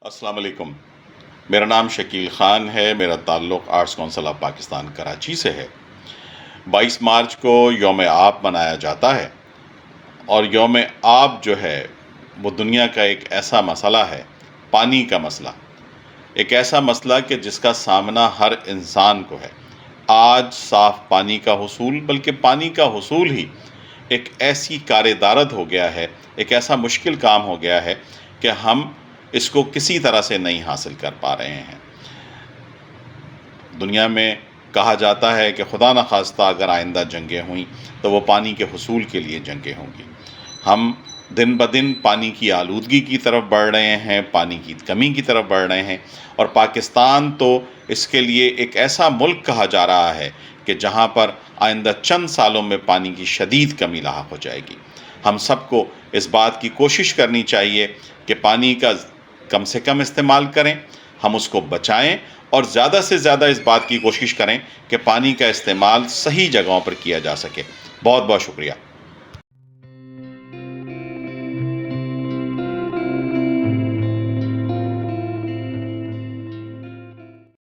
السلام علیکم۔ میرا نام شکیل خان ہے۔ میرا تعلق arts council of Pakistan Karachi سے ہے۔ 22 مارچ کو یوم آب منایا جاتا ہے، اور یوم آب جو ہے وہ دنیا کا ایک ایسا مسئلہ ہے، پانی کا مسئلہ، ایک ایسا مسئلہ کہ جس کا سامنا ہر انسان کو ہے۔ آج صاف پانی کا حصول، بلکہ پانی کا حصول ہی ایک ایسی کار دارد ہو گیا ہے، ایک ایسا مشکل کام ہو گیا ہے کہ ہم اس کو کسی طرح سے نہیں حاصل کر پا رہے ہیں۔ دنیا میں کہا جاتا ہے کہ خدا نخواستہ اگر آئندہ جنگیں ہوئیں تو وہ پانی کے حصول کے لیے جنگیں ہوں گی۔ ہم دن بدن پانی کی آلودگی کی طرف بڑھ رہے ہیں، پانی کی کمی کی طرف بڑھ رہے ہیں، اور پاکستان تو اس کے لیے ایک ایسا ملک کہا جا رہا ہے کہ جہاں پر آئندہ چند سالوں میں پانی کی شدید کمی لاحق ہو جائے گی۔ ہم سب کو اس بات کی کوشش کرنی چاہیے کہ پانی کا کم سے کم استعمال کریں، ہم اس کو بچائیں، اور زیادہ سے زیادہ اس بات کی کوشش کریں کہ پانی کا استعمال صحیح جگہوں پر کیا جا سکے۔ بہت بہت شکریہ۔